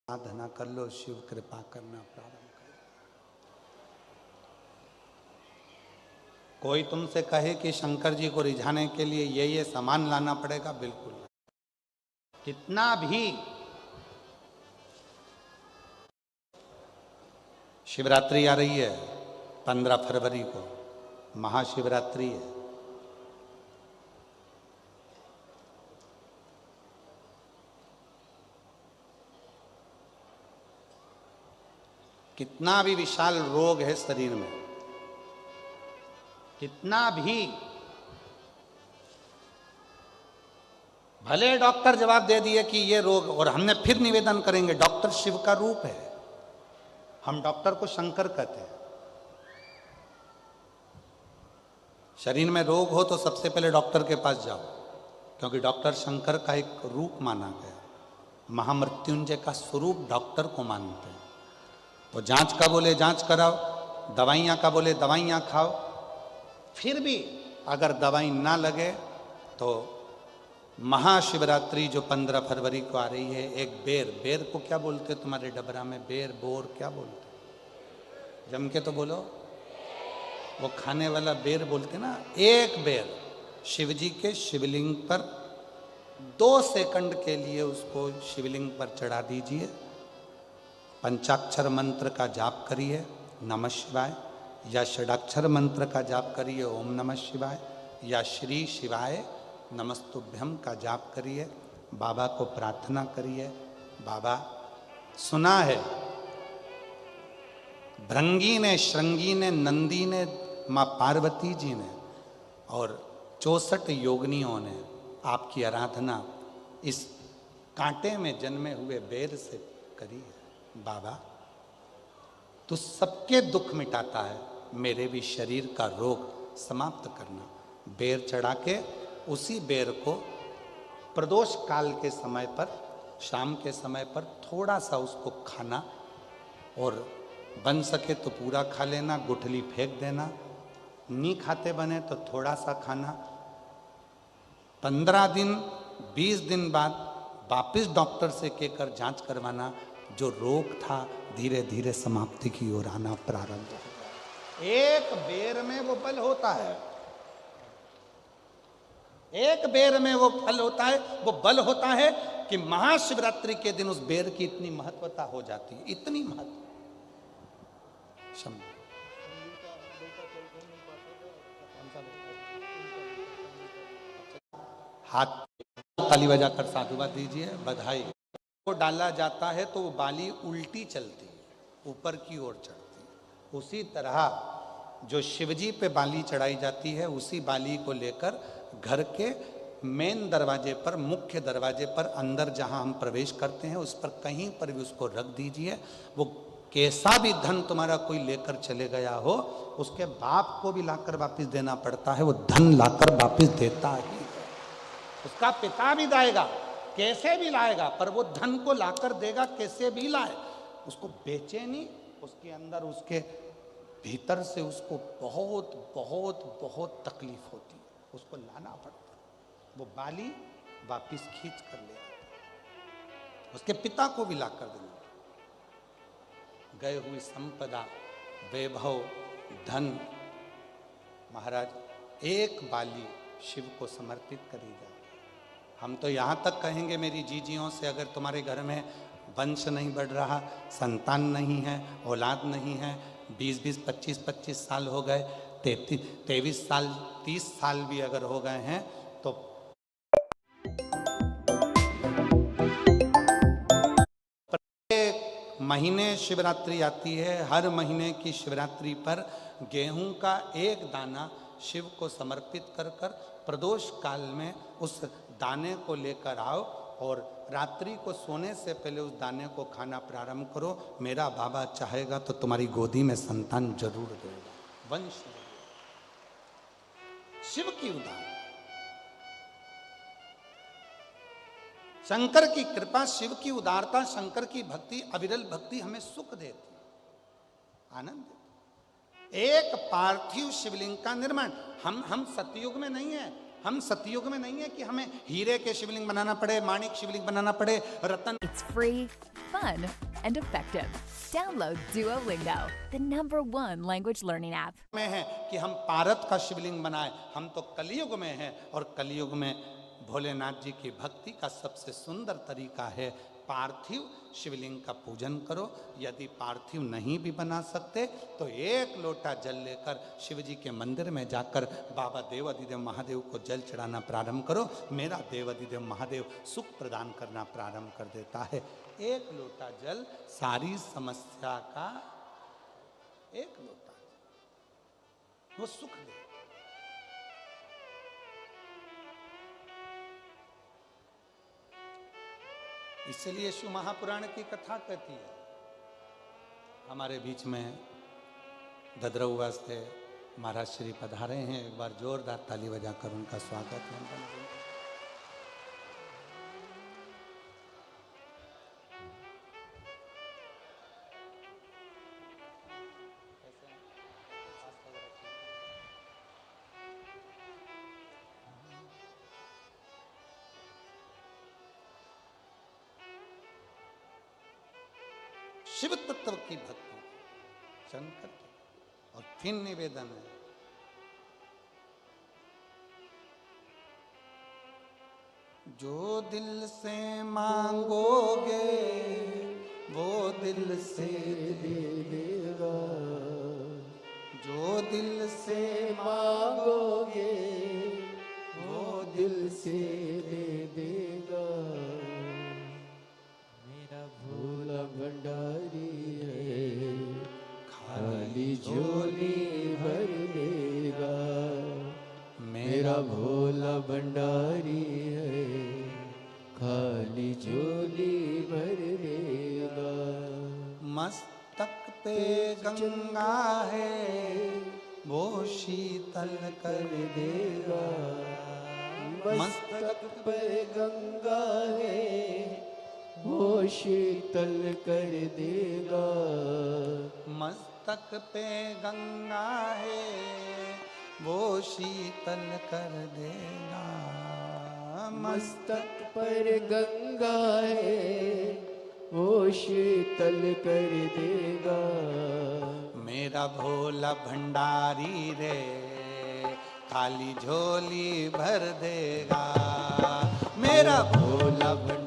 साधना कर लो, शिव कृपा करना प्रारंभ कर। कोई तुमसे कहे कि शंकर जी को रिझाने के लिए ये सामान लाना पड़ेगा, बिल्कुल कितना भी। शिवरात्रि आ रही है 15 फरवरी को, महाशिवरात्रि है। कितना भी विशाल रोग है शरीर में, कितना भी, भले डॉक्टर जवाब दे दिए कि ये रोग, और हमने फिर निवेदन करेंगे, डॉक्टर शिव का रूप है। हम डॉक्टर को शंकर कहते हैं। शरीर में रोग हो तो सबसे पहले डॉक्टर के पास जाओ, क्योंकि डॉक्टर शंकर का एक रूप माना गया। महामृत्युंजय का स्वरूप डॉक्टर को मानते हैं। तो जांच का बोले जांच कराओ, दवाइयाँ का बोले दवाइयाँ खाओ। फिर भी अगर दवाई ना लगे तो महाशिवरात्रि जो 15 फरवरी को आ रही है, एक बेर, बेर को क्या बोलते तुम्हारे डबरा में? बेर, बोर क्या बोलते? जम के तो बोलो, वो खाने वाला बेर बोलते ना। एक बेर शिवजी के शिवलिंग पर 2 सेकंड के लिए उसको शिवलिंग पर चढ़ा दीजिए। पंचाक्षर मंत्र का जाप करिए, नमः शिवाय, या षडाक्षर मंत्र का जाप करिए, ओम नमः शिवाय, या श्री शिवाय नमस्तुभ्यम का जाप करिए। बाबा को प्रार्थना करिए। बाबा, सुना है भृंगी ने, श्रृंगी ने, नंदी ने, माँ पार्वती जी ने और 64 योगिनियों ने आपकी आराधना इस कांटे में जन्मे हुए बेर से करी है। बाबा, तू सबके दुख मिटाता है, मेरे भी शरीर का रोग समाप्त करना। बेर चढ़ा के उसी बेर को प्रदोष काल के समय पर, शाम के समय पर थोड़ा सा उसको खाना, और बन सके तो पूरा खा लेना, गुठली फेंक देना। नहीं खाते बने तो थोड़ा सा खाना। 15 दिन 20 दिन बाद वापिस डॉक्टर से कहकर जांच करवाना। जो रोग था धीरे धीरे समाप्ति की ओर आना प्रारंभ होगा। एक बेर में वो बल होता है, एक बेर में वो फल होता है, वो बल होता है कि महाशिवरात्रि के दिन उस बेर की इतनी महत्वता हो जाती है, इतनी महत्व। हाथ ताली बजाकर साधुवाद दीजिए, बधाई। वो डाला जाता है तो वो बाली उल्टी चलती है, ऊपर की ओर चढ़ती है। उसी तरह जो शिवजी पे बाली चढ़ाई जाती है, उसी बाली को लेकर घर के मेन दरवाजे पर, मुख्य दरवाजे पर, अंदर जहां हम प्रवेश करते हैं, उस पर कहीं पर भी उसको रख दीजिए। वो कैसा भी धन तुम्हारा कोई लेकर चले गया हो, उसके बाप को भी लाकर वापिस देना पड़ता है। वो धन लाकर वापिस देता ही है। उसका पिता भी लाएगा, कैसे भी लाएगा, पर वो धन को लाकर देगा, कैसे भी लाए। उसको बेचे नहीं, उसके अंदर, उसके भीतर से उसको बहुत बहुत बहुत तकलीफ होती है, उसको लाना पड़ता है। वो बाली वापिस खींच कर ले आता, उसके पिता को भी लाकर देना। गए हुई संपदा, वैभव, धन, महाराज एक बाली शिव को समर्पित करी जाए। हम तो यहाँ तक कहेंगे मेरी जीजियों से, अगर तुम्हारे घर में वंश नहीं बढ़ रहा, संतान नहीं है, औलाद नहीं है, 20-20, 25-25 साल हो गए, 23 साल, 30 साल भी अगर हो गए हैं, तो प्रत्येक महीने शिवरात्रि आती है। हर महीने की शिवरात्रि पर गेहूं का एक दाना शिव को समर्पित कर कर प्रदोष काल में उस दाने को लेकर आओ, और रात्रि को सोने से पहले उस दाने को खाना प्रारंभ करो। मेरा बाबा चाहेगा तो तुम्हारी गोदी में संतान जरूर देगा। वंश शिव की उदाहरण, शंकर की कृपा, शिव की उदारता, शंकर की भक्ति, अविरल भक्ति हमें सुख देती, आनंद देती। एक पार्थिव शिवलिंग का निर्माण, हम सतयुग में नहीं है, हम सतयुग में नहीं है कि हमें हीरे के शिवलिंग बनाना पड़े, माणिक शिवलिंग बनाना पड़े, रतन। It's free, fun, and effective. Download Duolingo, the #1 language learning app. में है कि हम पारत का शिवलिंग बनाए। हम तो कलयुग में हैं और कलयुग में भोलेनाथ जी की भक्ति का सबसे सुंदर तरीका है पार्थिव शिवलिंग का पूजन करो। यदि पार्थिव नहीं भी बना सकते तो एक लोटा जल लेकर शिव जी के मंदिर में जाकर बाबा देवाधिदेव महादेव को जल चढ़ाना प्रारंभ करो। मेरा देवाधिदेव महादेव सुख प्रदान करना प्रारंभ कर देता है। एक लोटा जल सारी समस्या का, एक लोटा वो सुख दे। इसलिए शिव महापुराण की कथा कहती है। हमारे बीच में ददरऊ वास्ते महाराज श्री पधारे हैं। एक बार जोरदार ताली बजाकर उनका स्वागत है। शिव तत्व की भक्ति शंकर की। और फिर निवेदन है, जो दिल से मांगोगे वो दिल से दे देगा, जो दिल से मांगोगे वो दिल से दे देगा। मेरा भोला भंडारी है, खाली झोली भर देगा। मेरा भोला भंडारी है, खाली झोली भर देगा। मस्तक पे गंगा है वो शीतल कर देगा। मस्तक पे गंगा है वो शीतल कर देगा। मस्तक पे गंगा है वो शीतल कर देगा। मस्तक पर गंगा है वो शीतल कर देगा। मेरा भोला भंडारी रे खाली झोली भर देगा। मेरा भोला भंडारी